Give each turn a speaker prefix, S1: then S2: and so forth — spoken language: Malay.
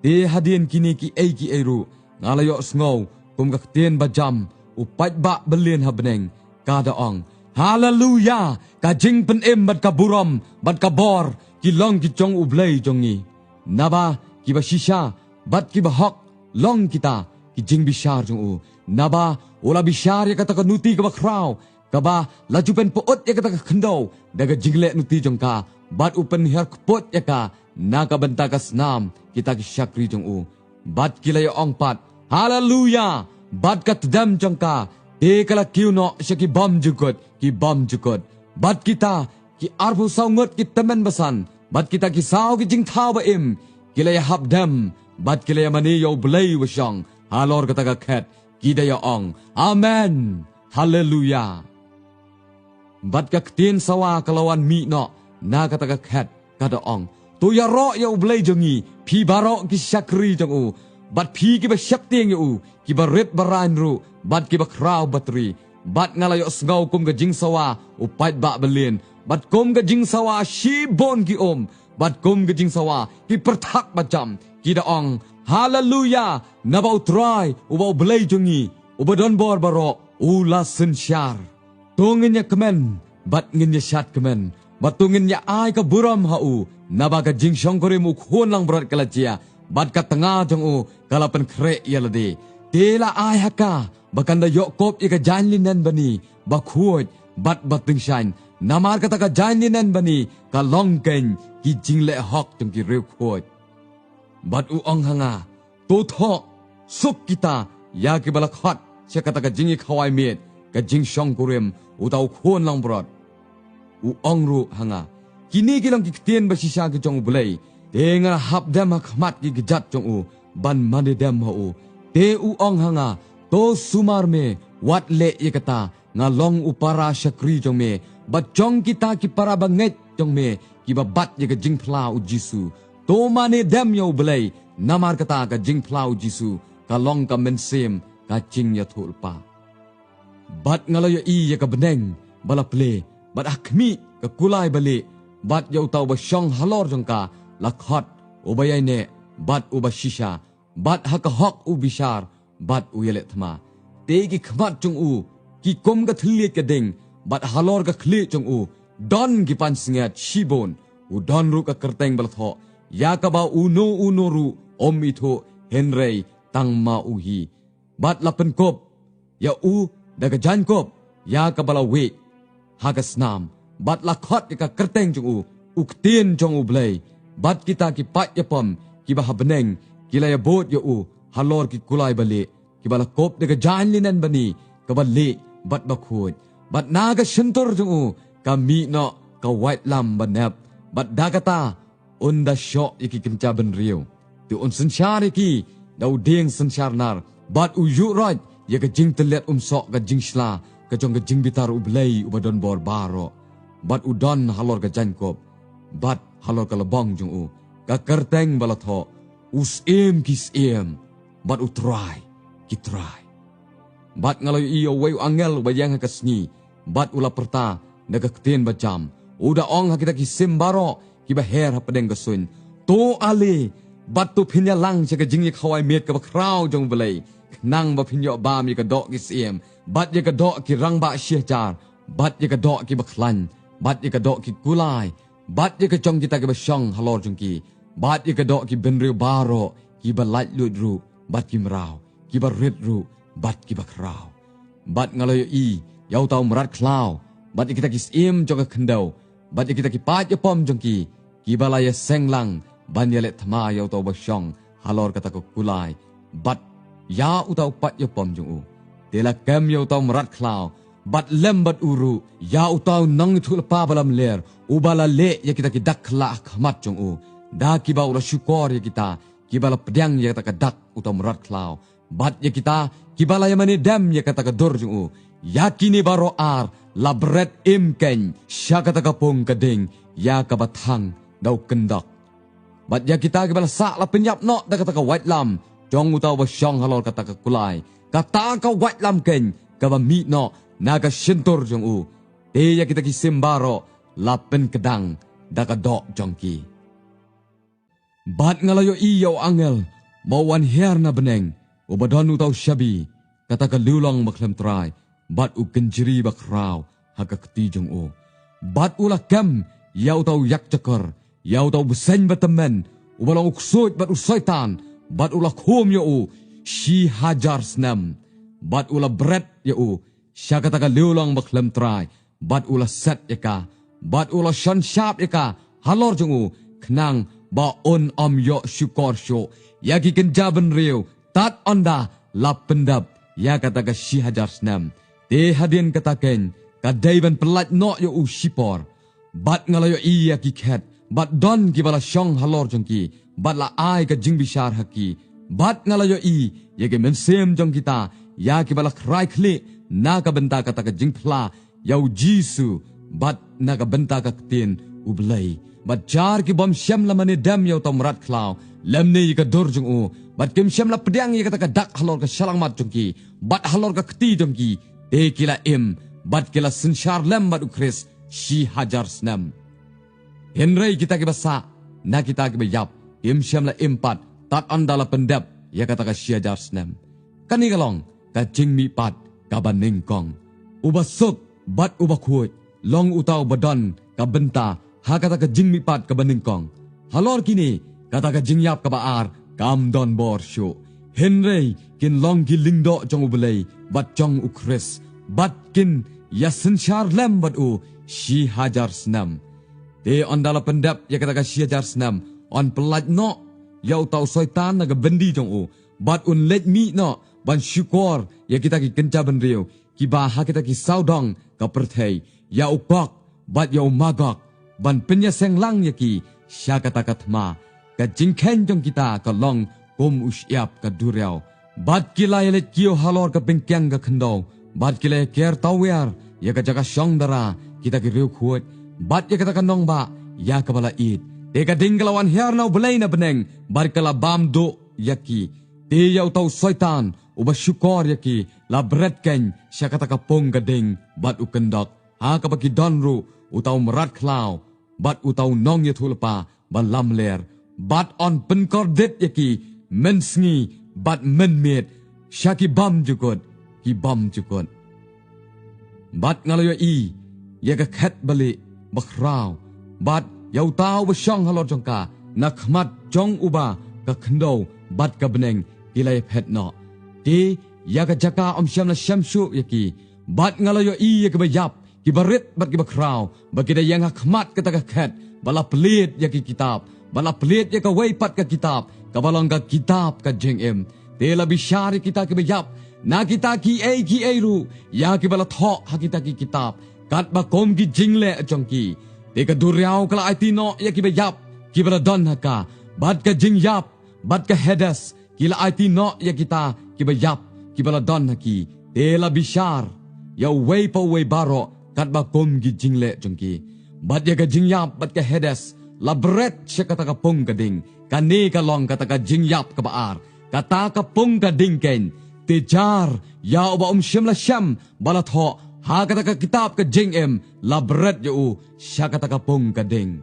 S1: te hadien kini ki ru ngalayo sngow kum ka tien bajam upat ba belien habneng kada ong haleluya ka jing pen bat ka buram bat ka bor ki long ki chong ublei jongi naba ki ba shisha bat ki ba hok long kita ki jing bishar jong u naba ola bishar ya kata ka nuti ka ba kraw kaba laju pen poot ya kata ka kendo daga jingle nuti jong ka bat upen her pot ya ka naka benta ka snam kita ki syakri jong u bat kilaya ong pat haleluya bat ka tdam jong ka te kala kiu no syaki bom jukot ki bom jukot bat kita ki arbu saungot ki temen basan bat kita ki saw ki jing thau ba im kilaya habdam bat kilaya mani yo blei washang halor kata ka khet ki daya ong amen haleluya bat ka tin sawa kalawan mi no na kata ka khet kada ong tu ya ro ya ublei jongi phi baro ki syakri jong u bat phi ki ba syap tieng u ki ba ret baran ru bat ki ba kraw batri bat ngalayo sngau kum ga jing sawa upat ba belien bat kum ga jing sawa shi bon ki bat kum ga jing sawa ki perthak bajam ki da ong haleluya nabau try ubau ublei jongi ubadon bor baro ula sensyar tungin ya kemen bat ngin ya syat kemen batungin ya ai ka buram hau naba ka jing syong kore mu khon lang berat kala chia bat ka tengah jong u kala pen kre ya lade tela ai haka bakan da yok kop ya ka jan linan bani ba khuot bat bating shan namar kata ka jan linan bani ka long ken ki jing le hok jong ki rew khuot bat u ong hanga to tho suk kita ya ki balak hot sia kata ka jing khawai met ka jing syong korem utau khon lang berat u ong ru hanga kini kilang kiktian basisya ki jong bulay tenga hap dem hakmat ki gejat jong u ban mande dem ho te u ong hanga to sumar me wat le ye kata ngalong upara syakri jong me bat jong kita ki para banget jong me ki babat ye ka jing phla u jisu to mane dem yo bulay namar kata ka jing phla u jisu ka long ka mensem ka jing ya thulpa bat ngalayo i ye ka beneng bala ple bat akmi ka kulai bali bat yau tau ba syong halor jongka lakhot ubayai ne bat uba shisha bat haka hok u bishar bat u yele thma te ki khmat chung u ki kom ga thliet ka ding bat halor ka khli chung u don ki pan singat shibon u don ru ka kerteng bal tho ya ka ba u no ru om i tho henrei tang ma u hi bat lapen kop ya u daga jan kop ya ka bala we hagas nam bat lakhot ka kerteng jong u uktien jong u blei bat kita ki pat yapom ki ba habneng kila ya bot ya u halor ki kulai bali ki bala kop de ga jan linan bani ka bali bat bakhut bat naga shentor jong u ka mi no ka white lam banap bat dagata unda shok iki kincha ben riu tu un sensyar iki dau ding sensyar nar bat u yu roj ya ka jing telet sok ka jing shla ka jong ka jing bitar u blei u badon bor baro bat udon halor ka jankop bat halor ka labong jong u ka kerteng balatho usem kisem bat u try ki try bat ngaloy iyo way angel bayang ka sngi bat ula perta naga kten bajam uda ong hakita ki simbaro ki baher hapadeng ka sun to ale bat tu phinya lang che ka jing khawai met ka kraw jong belai nang ba phinyo ba mi ka dok ki sem bat ye ka dok ki rang ba shih jar bat ye ka dok ki baklan bat ye ka dok ki kulai bat ye ka chong kita ke basyong halor jong ki bat ye ka dok ki benriu baro ki balat lut ru bat ki mrau ki barit ru bat ki bakraw bat ngaloy i yau tau merat klaw bat ye kita ki sim jong ka khendau bat ye kita ki pat ye pom jong ki balaya senglang ban ye let thma yau tau basyong halor kata ko kulai bat ya utau pat ye pom jong u tela kem yau tau merat klaw bat lembat uru ya utau nang thul pa balam ler ubala le ya kita ki dakla khmat jong u da ki ba ura syukor ya kita ki bala pedang ya kata dak utau merat klaw bat ya kita ki bala ya mani dam ya kata dur jong u ya kini baro ar labret imken sya kata kapung kading ya ka bathang dau kendak bat ya kita ki bala sa la penyap no da kata ka white lam jong utau ba syong halor kata ka kulai kata ka white lam ken ka ba mi no naga shentor jong u te ya kita ki simbaro lapen kedang daga dok jong ki bat ngalayo iyo angel Bawan her na beneng, ubadon utaw syabi, kata ka lulong maklem try, bat u kenjiri bakraw, haga ketijong o. Bat ula kem, yaw taw yak cakar, yaw taw besen batemen, ubalang uksoit bat u syaitan, bat ula kum ya o, shi hajar snam, bat ula bret ya o, sya kata ka lulong maklem try, bat ula set ya ka, bat ula shan syap ya ka, halor jong o, kenang ba on om yo syukor syo, yagi kenjaban riu, tat onda, lap pendap, ya kata ka shi hajar snam, te hadin kataken, kadaiban pelat no yo u shipor, bat ngalayo iya ki khet, bat don ki bala syong halor jong ki, bat la ai ka jing bishar haki, bat ngalayo i, ya ki mensem jong kita, ya ki bala krai kli, na ka benta kata ka jing pla, yau jisu, bat na ka benta ka ketin, ublay, bat jar ki bom syam la mani dem yau tom rat klau, lemne yi ka dur jong u, bat kim syam la pedang yi kata ka dak halor ka shalang mat jong ki, bat halor ka keti jong ki, te kila im, bat kila sensyar lem bat ukris, shi hajar snam. Henry kita ki basa, na kita ki bayap, im syam la impat, tat andala pendap, ya kata ka shi hajar snam. Kani kalong, ka jing mi pat, ka baning kong. Ubasuk, bat ubakhuit, long utaw badan, ka benta, ha kata ka jing mi pat ka baning kong. Halor kini, kata ka jing yap ka baar, kam don bor syo. Henry, kin long ki lingdo jong ubelay, bat jong ukris, bat kin, ya sensyar lem bat u, shi hajar snam. Te ondala pendap ya kata ka shi hajar snam, on pelaj no, ya utaw soitan naga bendi jong u, bat un let mi no, ban syukor, ya kita ki kenca benriu, ki baha kita ki saudong, ka perthei, ya upok, bat ya umagok, ban penyeseng lang ya ki, sya kata katma, ka jingken jong kita, ka long, kum usyap ka duryao, bat kila yelet kiyo halor ka bengkyang ka kendau, bat kila ker tawer, ya ka jaga syong dara, kita ki riu kuat, bat ya kata kanong ba, ya ka bala id, te ka dinggalawan hernau belay na beneng, bat kala bam do, ya ki, te yaw tau soitan, uba syukor ya ki, la bret ken, siya kata kapong gading, bat ukendok, ha kapaki donru, utaw merat klau, bat utaw nong ya tulpa, ban lamler, bat on penkordit ya ki, mensngi, bat menmit, siya ki bam jukot, bat ngalayo i, ya ka khet bali, bakraw, bat yaw tau basyong halor jong ka, nakmat jong uba, ka kendo, bat ka beneng, kilay pet no. Di, ya ka jaka om syam la syamsyu ya ki, bat ngalayo i ya ka bayap, ki barit bat ki bakraw, bagida yang hakmat kata ka khet, bala pelit ya ki kitab, bala pelit ya ka waypat ka kitab, kabalang ka kitab ka jengem, te labi syari kita ki bayap, na kita ki ru, ya ki bala thok ha kita ki kitab, kat bakom ki jingle jong ki, te ka duryaw kala ay tino ya ki bayap, ki bala don ha ka, bat ka jingyap, bat ka hedas, kila ay tino ya kita, ki bayap, ki bala don ha ki, te labi syar, ya way pa way baro, kat bakom ki jingle jong ki, bat ya ka jingyap, bat ka hedas, labret siya kata ka pong kading, kani ka long kata ka jingyap ka baar, kata ka pong kading ken, tejar, ya uba syam la syam, balat ho, ha kata ka kitab ka jingem, labret ya u, siya kata ka pong kading.